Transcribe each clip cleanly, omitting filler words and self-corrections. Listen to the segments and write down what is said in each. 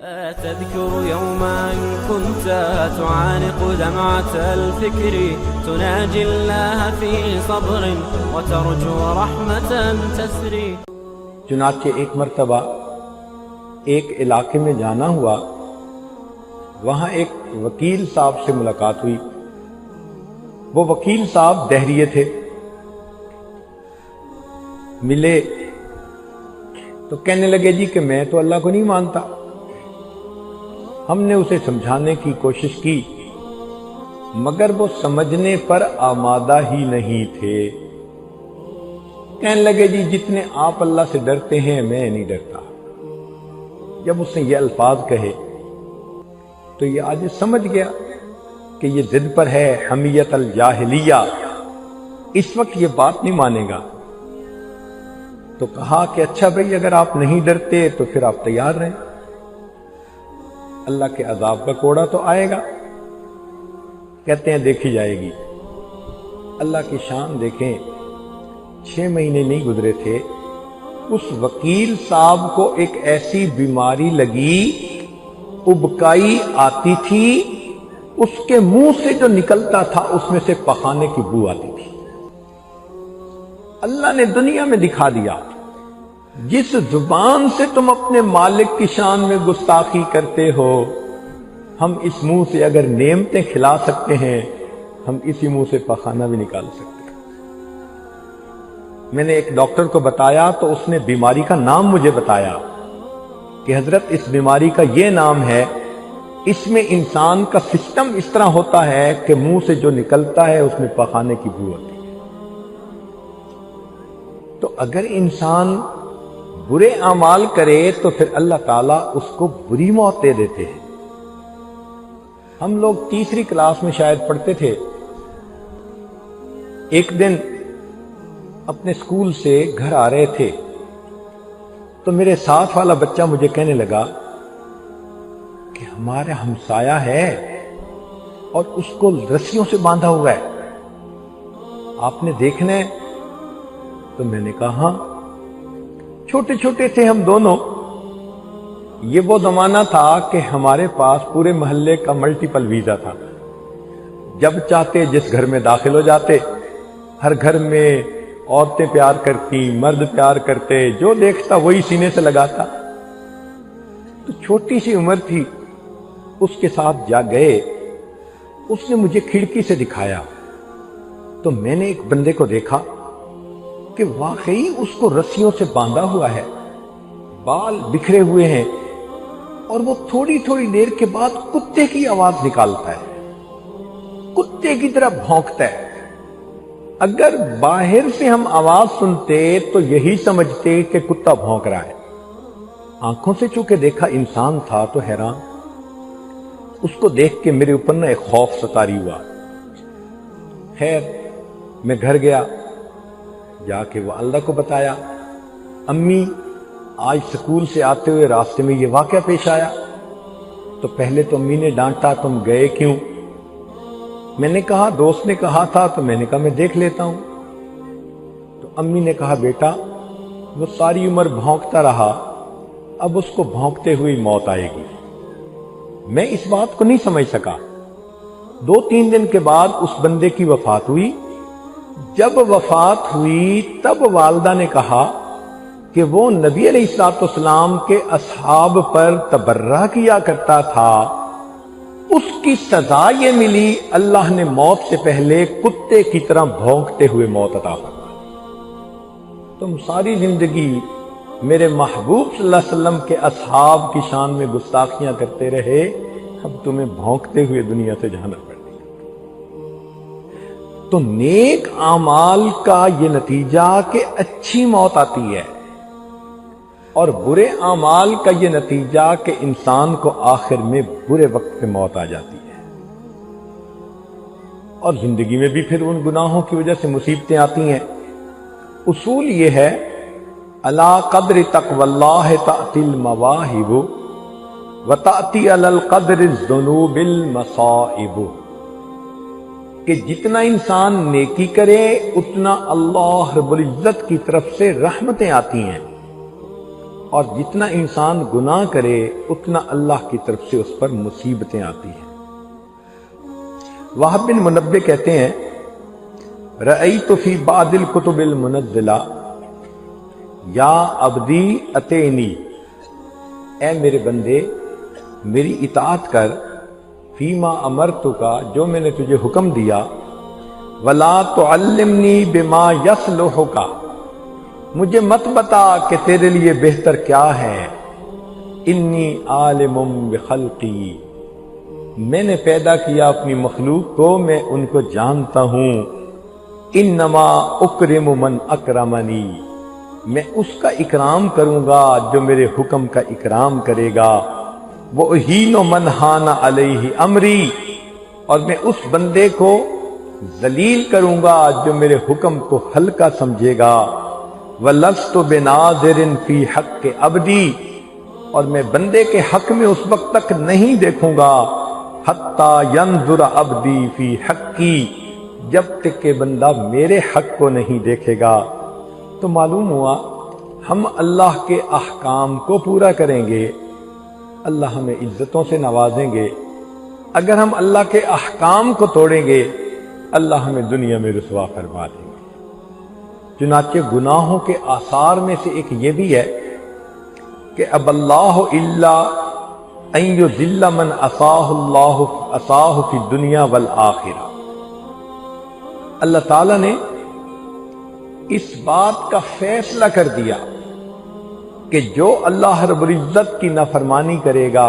تذكر يوما كنت تعانق دمعة الفكر تناجي الله في صبر وترجو رحمة تسري. چنانچہ ایک مرتبہ ایک علاقے میں جانا ہوا، وہاں ایک وکیل صاحب سے ملاقات ہوئی. وہ وکیل صاحب دہریے تھے. ملے تو کہنے لگے جی کہ میں تو اللہ کو نہیں مانتا. ہم نے اسے سمجھانے کی کوشش کی مگر وہ سمجھنے پر آمادہ ہی نہیں تھے. کہنے لگے جی جتنے آپ اللہ سے ڈرتے ہیں میں نہیں ڈرتا. جب اس نے یہ الفاظ کہے تو یہ آج سمجھ گیا کہ یہ ضد پر ہے، حمیت الجاہلیہ. اس وقت یہ بات نہیں مانے گا. تو کہا کہ اچھا بھئی اگر آپ نہیں ڈرتے تو پھر آپ تیار رہیں، اللہ کے عذاب کا کوڑا تو آئے گا. کہتے ہیں دیکھی جائے گی. اللہ کی شان دیکھیں، 6 مہینے نہیں گزرے تھے اس وکیل صاحب کو ایک ایسی بیماری لگی، ابکائی آتی تھی، اس کے منہ سے جو نکلتا تھا اس میں سے پخانے کی بو آتی تھی. اللہ نے دنیا میں دکھا دیا جس زبان سے تم اپنے مالک کی شان میں گستاخی کرتے ہو، ہم اس منہ سے اگر نعمتیں کھلا سکتے ہیں ہم اسی منہ سے پخانہ بھی نکال سکتے ہیں. میں نے ایک ڈاکٹر کو بتایا تو اس نے بیماری کا نام مجھے بتایا کہ حضرت اس بیماری کا یہ نام ہے، اس میں انسان کا سسٹم اس طرح ہوتا ہے کہ منہ سے جو نکلتا ہے اس میں پخانے کی بو ہوتی ہے. تو اگر انسان برے اعمال کرے تو پھر اللہ تعالیٰ اس کو بری موت دے دیتے ہیں. ہم لوگ تیسری کلاس میں شاید پڑھتے تھے. ایک دن اپنے اسکول سے گھر آ رہے تھے تو میرے ساتھ والا بچہ مجھے کہنے لگا کہ ہمارا ہمسایہ ہے اور اس کو رسیوں سے باندھا ہوا ہے، آپ نے دیکھنا ہے. تو میں نے کہا ہاں. چھوٹے چھوٹے تھے ہم دونوں. یہ وہ زمانہ تھا کہ ہمارے پاس پورے محلے کا ملٹیپل ویزا تھا. جب چاہتے جس گھر میں داخل ہو جاتے. ہر گھر میں عورتیں پیار کرتی، مرد پیار کرتے، جو دیکھتا وہی سینے سے لگاتا. تو چھوٹی سی عمر تھی، اس کے ساتھ جا گئے. اس نے مجھے کھڑکی سے دکھایا تو میں نے ایک بندے کو دیکھا کہ واقعی اس کو رسیوں سے باندھا ہوا ہے، بال بکھرے ہوئے ہیں، اور وہ تھوڑی تھوڑی دیر کے بعد کتے کی آواز نکالتا ہے، کتے کی طرح بھونکتا ہے. اگر باہر سے ہم آواز سنتے تو یہی سمجھتے کہ کتا بھونک رہا ہے. آنکھوں سے چونکہ دیکھا انسان تھا تو حیران. اس کو دیکھ کے میرے اوپر ایک خوف ستاری ہوا. خیر میں گھر گیا، جا کے والدہ کو بتایا، امی آج سکول سے آتے ہوئے راستے میں یہ واقعہ پیش آیا. تو پہلے تو امی نے ڈانٹا تم گئے کیوں؟ میں نے کہا دوست نے کہا تھا تو میں نے کہا میں دیکھ لیتا ہوں. تو امی نے کہا بیٹا وہ ساری عمر بھونکتا رہا، اب اس کو بھونکتے ہوئی موت آئے گی. میں اس بات کو نہیں سمجھ سکا. 2-3 دن کے بعد اس بندے کی وفات ہوئی. جب وفات ہوئی تب والدہ نے کہا کہ وہ نبی علیہ السلام کے اصحاب پر تبرہ کیا کرتا تھا، اس کی سزا یہ ملی اللہ نے موت سے پہلے کتے کی طرح بھونکتے ہوئے موت عطا فرمائی. تم ساری زندگی میرے محبوب صلی اللہ علیہ وسلم کے اصحاب کی شان میں گستاخیاں کرتے رہے، اب تمہیں بھونکتے ہوئے دنیا سے جانا پڑے. تو نیک اعمال کا یہ نتیجہ کہ اچھی موت آتی ہے، اور برے اعمال کا یہ نتیجہ کہ انسان کو آخر میں برے وقت پہ موت آ جاتی ہے. اور زندگی میں بھی پھر ان گناہوں کی وجہ سے مصیبتیں آتی ہیں. اصول یہ ہے علی قدر تقوی اللہ تأتی المواہب وتأتی علی القدر الذنوب المصائب، کہ جتنا انسان نیکی کرے اتنا اللہ رب العزت کی طرف سے رحمتیں آتی ہیں، اور جتنا انسان گناہ کرے اتنا اللہ کی طرف سے اس پر مصیبتیں آتی ہیں۔ وہب بن منبہ کہتے ہیں رأیت فی بعض الکتب المنزلہ یا عبدی اتینی، اے میرے بندے میری اطاعت کر، فیما امرتک، جو میں نے تجھے حکم دیا، ولا تعلمنی بما یصلحک، مجھے مت بتا کہ تیرے لیے بہتر کیا ہے، انی عالم بخلقی، میں نے پیدا کیا اپنی مخلوق کو، میں ان کو جانتا ہوں، انما اکرم من اکرمنی، میں اس کا اکرام کروں گا جو میرے حکم کا اکرام کرے گا، وَأُهِينُ مَنْ هَانَ عَلَيْهِ أَمْرِي، اور میں اس بندے کو ذلیل کروں گا جو میرے حکم کو ہلکا سمجھے گا، وَلَسْتُ بِنَاظِرٍ فِي حَقِّ عَبْدِي، اور میں بندے کے حق میں اس وقت تک نہیں دیکھوں گا حَتَّى يَنْظُرَ عَبْدِي فِي حَقِّي، جب تک کہ بندہ میرے حق کو نہیں دیکھے گا۔ تو معلوم ہوا ہم اللہ کے احکام کو پورا کریں گے، اللہ ہمیں عزتوں سے نوازیں گے، اگر ہم اللہ کے احکام کو توڑیں گے اللہ ہمیں دنیا میں رسوا فرما دیں گے۔ چنانچہ گناہوں کے آثار میں سے ایک یہ بھی ہے کہ اب اللہ الا ان یذل من عصاہ فی الدنیا والآخرہ، اللہ تعالیٰ نے اس بات کا فیصلہ کر دیا کہ جو اللہ رب العزت کی نافرمانی کرے گا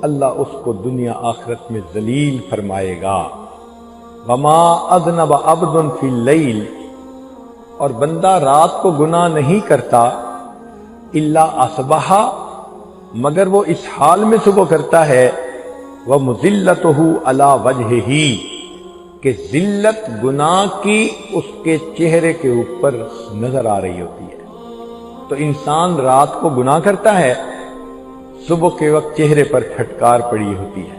اللہ اس کو دنیا آخرت میں ذلیل فرمائے گا۔ وما اذنب عبد فی اللیل، اور بندہ رات کو گناہ نہیں کرتا، الا اصبح، مگر وہ اس حال میں صبح کرتا ہے، ومذلتہ علی وجہہ، کہ ذلت گناہ کی اس کے چہرے کے اوپر نظر آ رہی ہوتی ہے۔ تو انسان رات کو گناہ کرتا ہے، صبح کے وقت چہرے پر پھٹکار پڑی ہوتی ہے۔